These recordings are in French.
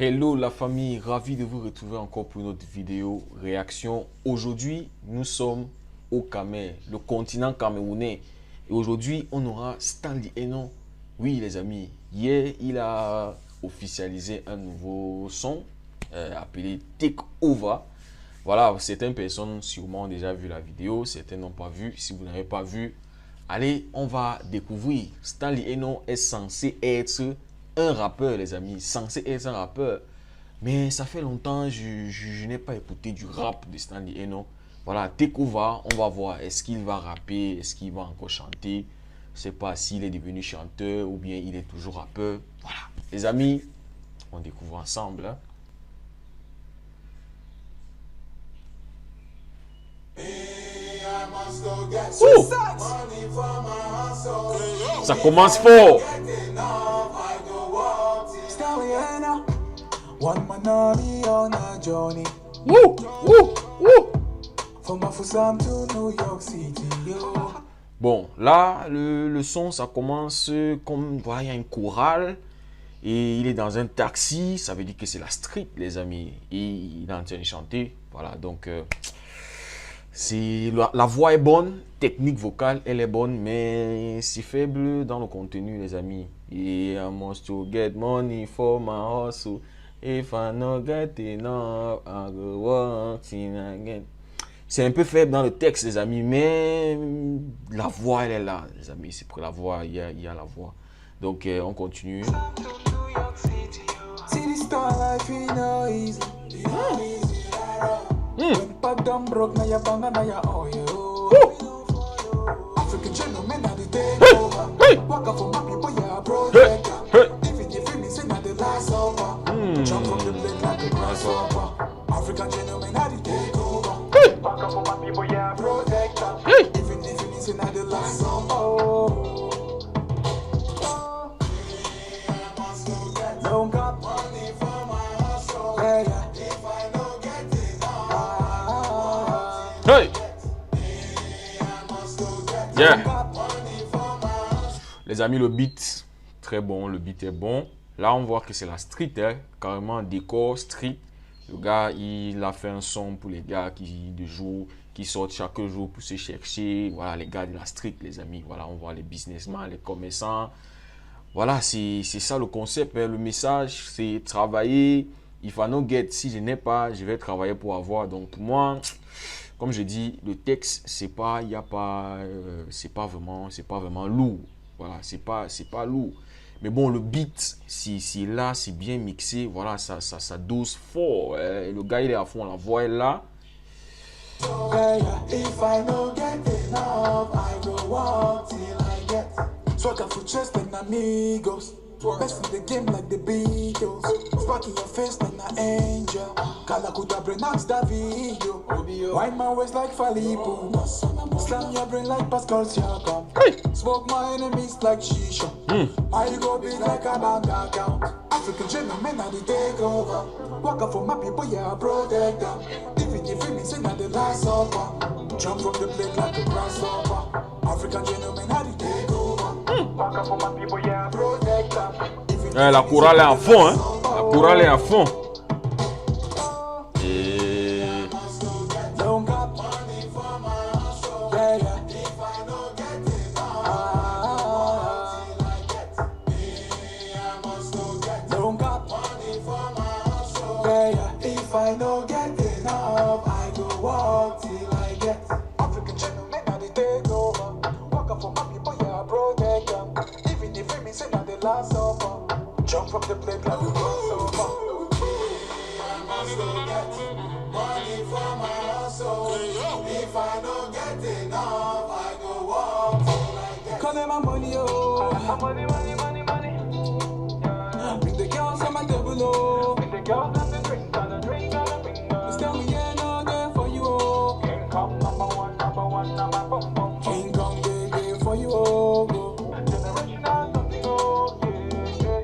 Hello la famille, ravi de vous retrouver encore pour une autre vidéo réaction. Aujourd'hui, nous sommes au Cameroun, le continent camerounais. Et aujourd'hui, on aura Stanley Eno. Oui les amis, hier, il a officialisé un nouveau son appelé Take Over. Voilà, certaines personnes sûrement ont déjà vu la vidéo, certaines n'ont pas vu. Si vous n'avez pas vu, allez, on va découvrir. Stanley Eno est censé être un rappeur, les amis, censé être un rappeur. Mais ça fait longtemps, je n'ai pas écouté du rap de Stanley Eno. Voilà, Take Over, on va voir. Est-ce qu'il va rapper? Est-ce qu'il va encore chanter? Je ne sais pas s'il est devenu chanteur ou bien il est toujours rappeur. Voilà, les amis, on découvre ensemble. Hein. Ouh! Ça commence fort. Wouh! Wouh! Wouh! Bon, là, le son, ça commence comme, voilà, il y a une chorale et il est dans un taxi, ça veut dire que c'est la street, les amis. Et il est en train de chanter, voilà, donc la voix est bonne, technique vocale, elle est bonne, mais c'est faible dans le contenu, les amis. Et I must to get money for my hustle. If I not get enough, I go working again. C'est un peu faible dans le texte, les amis, mais la voix, elle est là, les amis. C'est pour la voix, il y a la voix. Donc, on continue. Hey! Yeah! Les amis, le beat, très bon, le beat est bon. Là, on voit que c'est la street, hein, carrément décor street. Le gars, il a fait un son pour les gars qui sortent chaque jour pour se chercher. Voilà, les gars de la street, les amis. Voilà, on voit les businessmen, les commerçants. Voilà, c'est ça le concept. Hein. Le message, c'est travailler. If I no get, si je n'ai pas, je vais travailler pour avoir. Donc, pour moi, comme je dis, le texte, c'est pas vraiment lourd. Voilà, c'est pas lourd. Mais bon, le beat, si là, c'est bien mixé, voilà, ça dose fort. Le gars, il est à fond, la voix est là. If I no get enough, I go walk till I get. Swag for chest and amigos. Best in the game like the Beatles. Sparking your face like an angel. Kalakuta brain knocks the video. Wind my waist like Falipo. Slam your brain like Pascal Siakam. Smoke my enemies like Shisha. I go big like a bank account. African gentlemen are the takeover. Walk up for my people, yeah, protect them. Even if me say not the last supper. Jump from the plate like a grasshopper. African gentlemen are the takeover. Walk up for my people, yeah, protect them. La chorale est à fond, hein. La chorale est à fond. If I no get enough, I go walk till I get. African gentlemen are the takeover. Walk up for my people, yeah, protect them. Even if me say not the last supper. Jump from the plate like a grasshopper. I must go get money for my hustle. If I don't get enough, I go walk till I get. Call them my money, oh. Money. Bring the girls on my table, oh. Bring the girls on the drink, on the drink. Tell me, yeah, no, there for you, oh. King Kong, number one, number boom, boom. King Kong, there for you, oh. Generational something, oh, yeah.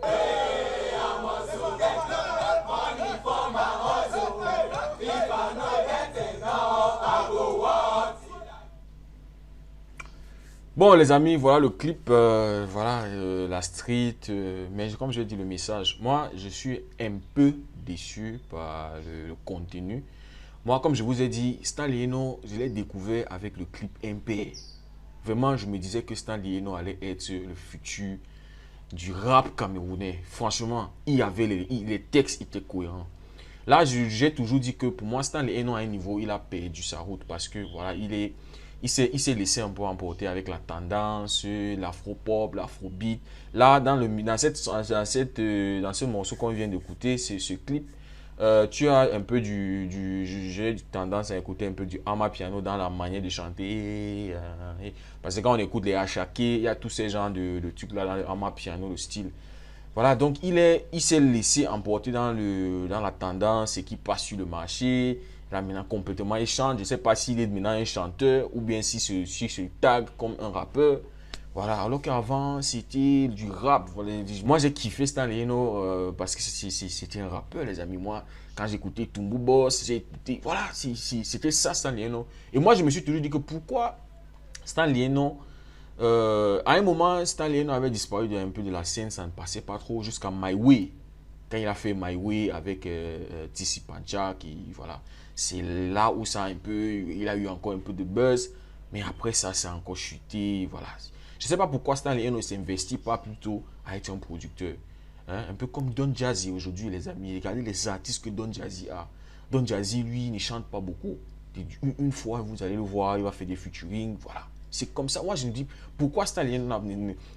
Hey, I must get that money for my hustle. If I not get enough, I go walk. Bon les amis, voilà le clip, voilà la street, mais comme je l'ai dit le message, moi je suis un peu déçu par le contenu. Moi comme je vous ai dit, Stan Lieno, je l'ai découvert avec le clip MP. Vraiment je me disais que Stan Lieno allait être le futur du rap camerounais. Franchement, il y avait les textes étaient cohérents. Là j'ai toujours dit que pour moi Stan Lieno à un niveau, il a perdu sa route parce que voilà, il s'est laissé un peu emporter avec la tendance, l'afro-pop, l'afro-beat. Là, dans ce morceau qu'on vient d'écouter, c'est ce clip, tu as un peu j'ai tendance à écouter un peu du amapiano dans la manière de chanter. Parce que quand on écoute les Achaké, il y a tous ces genres de trucs là dans le amapiano, le style. Voilà, donc il s'est laissé emporter dans la tendance et qui passe sur le marché. Là, maintenant, complètement, il chante. Je ne sais pas s'il est maintenant un chanteur ou bien s'il se tag comme un rappeur. Voilà, alors qu'avant, c'était du rap. Voilà. Moi, j'ai kiffé Stan Lieno parce que c'était un rappeur, les amis. Moi, quand j'écoutais Tumbu Boss, j'ai écouté. Voilà, c'était ça, Stan Lieno. Et moi, je me suis toujours dit que pourquoi Stan Lieno. À un moment, Stan Lieno avait disparu un peu de la scène, ça ne passait pas trop jusqu'à My Way. Quand il a fait My Way avec Tissi Pancha, voilà, c'est là où ça a un peu, il a eu encore un peu de buzz, mais après ça, c'est encore chuté, voilà. Je ne sais pas pourquoi Stan Lieno ne s'investit pas plutôt à être un producteur. Hein? Un peu comme Don Jazzy aujourd'hui, les amis. Regardez les artistes que Don Jazzy a. Don Jazzy, lui, ne chante pas beaucoup. Une fois, vous allez le voir, il va faire des featuring, voilà. C'est comme ça. Moi, je me dis, pourquoi Stan Lieno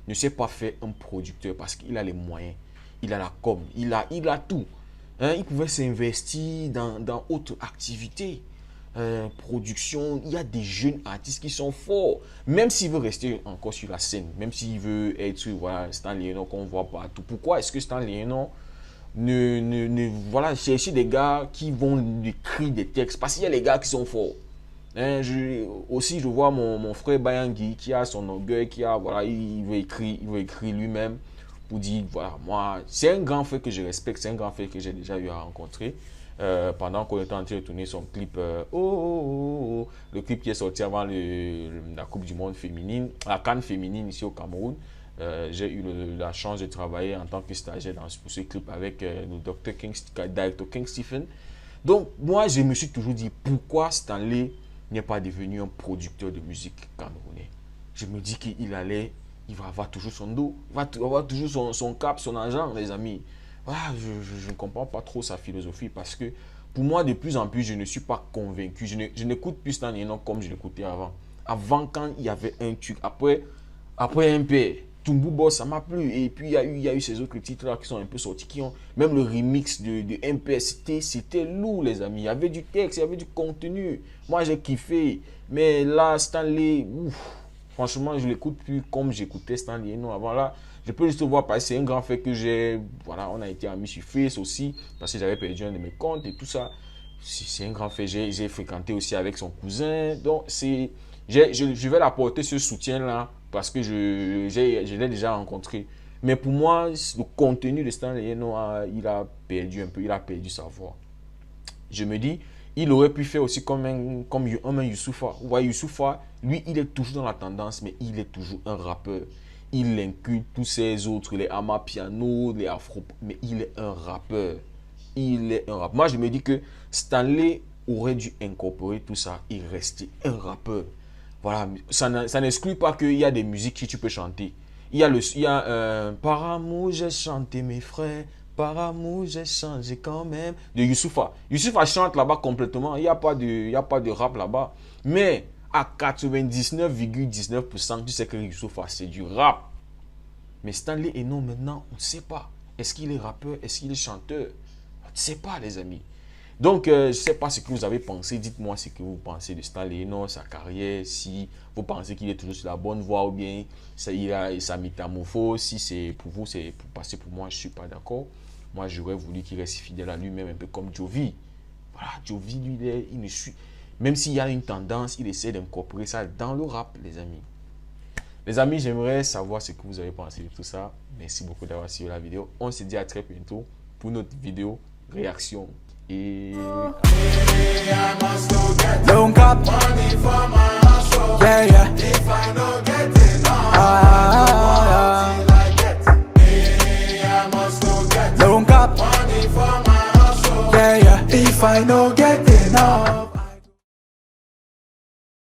ne s'est pas fait un producteur? Parce qu'il a les moyens, il a la com, il a tout. Hein? Il pouvait s'investir dans autres activités. Production, il y a des jeunes artistes qui sont forts. Même s'il veut rester encore sur la scène, même s'il veut être, voilà, Stan Lieno qu'on voit partout. Pourquoi est-ce que Stan Lieno voilà, chercher des gars qui vont écrire des textes? Parce qu'il y a les gars qui sont forts. Hein, aussi, je vois mon frère Bayangui qui a son orgueil, voilà, il veut écrire lui-même pour dire, voilà, moi, c'est un grand frère que je respecte, c'est un grand frère que j'ai déjà eu à rencontrer pendant qu'on était en train de tourner son clip, le clip qui est sorti avant la Coupe du Monde féminine, la CAN féminine ici au Cameroun. J'ai eu la chance de travailler en tant que stagiaire pour ce clip avec le directeur King Stephen. Donc, moi, je me suis toujours dit, pourquoi Stanley n'est pas devenu un producteur de musique camerounais? Je me dis qu'il va avoir toujours son dos, il va avoir toujours son cap, son argent, les amis. Voilà, je ne comprends pas trop sa philosophie parce que pour moi, de plus en plus, je ne suis pas convaincu. Je n'écoute plus Stanley comme je l'écoutais avant. Avant, quand il y avait un truc, après un peu, Tumbu Boss, ça m'a plu. Et puis, il y a eu ces autres titres-là qui sont un peu sortis, qui ont même le remix de MPS. C'était lourd, les amis. Il y avait du texte, il y avait du contenu. Moi, j'ai kiffé. Mais là, Stanley, ouf, franchement, je l'écoute plus comme j'écoutais Stanley. Non, avant là, je peux juste voir parce que c'est un grand fait que j'ai. Voilà, on a été amis sur Face aussi, parce que j'avais perdu un de mes comptes et tout ça. C'est un grand fait. J'ai fréquenté aussi avec son cousin. Donc, je vais l'apporter ce soutien-là parce que je l'ai déjà rencontré. Mais pour moi, le contenu de Stan Lieno, il a perdu un peu, il a perdu sa voix. Je me dis, il aurait pu faire aussi comme un Youssoupha. Vous voyez, Youssoupha, lui, il est toujours dans la tendance, mais il est toujours un rappeur. Il inclut tous ces autres, les amapiano, les afro, mais il est un rappeur. Il est un rappeur. Moi, je me dis que Stanley aurait dû incorporer tout ça et rester un rappeur. Voilà, ça n'exclut pas qu'il y a des musiques que tu peux chanter. Il y a Par amour, j'ai chanté mes frères. Par amour, j'ai changé quand même. De Youssoupha. Youssoupha chante là-bas complètement. Il n'y a pas de rap là-bas. Mais à 99,19%, tu sais que Youssoupha, c'est du rap. Mais Stanley et non, maintenant, on ne sait pas. Est-ce qu'il est rappeur? Est-ce qu'il est chanteur? On ne sait pas, les amis. Donc, je ne sais pas ce que vous avez pensé. Dites-moi ce que vous pensez de Stanley Lieno, sa carrière, si vous pensez qu'il est toujours sur la bonne voie ou bien il a sa métamorphose. Si c'est pour vous, c'est pour passer pour moi, je ne suis pas d'accord. Moi, j'aurais voulu qu'il reste fidèle à lui-même, un peu comme Jovi. Voilà, Jovi, lui, il ne suit. Même s'il y a une tendance, il essaie d'incorporer ça dans le rap, les amis. Les amis, j'aimerais savoir ce que vous avez pensé de tout ça. Merci beaucoup d'avoir suivi la vidéo. On se dit à très bientôt pour notre vidéo réaction. Et... Don't cap money for my hustle. Yeah, yeah. If I no get enough, I must go get. Don't cap. Money for my hustle. Yeah, yeah. If I no get enough.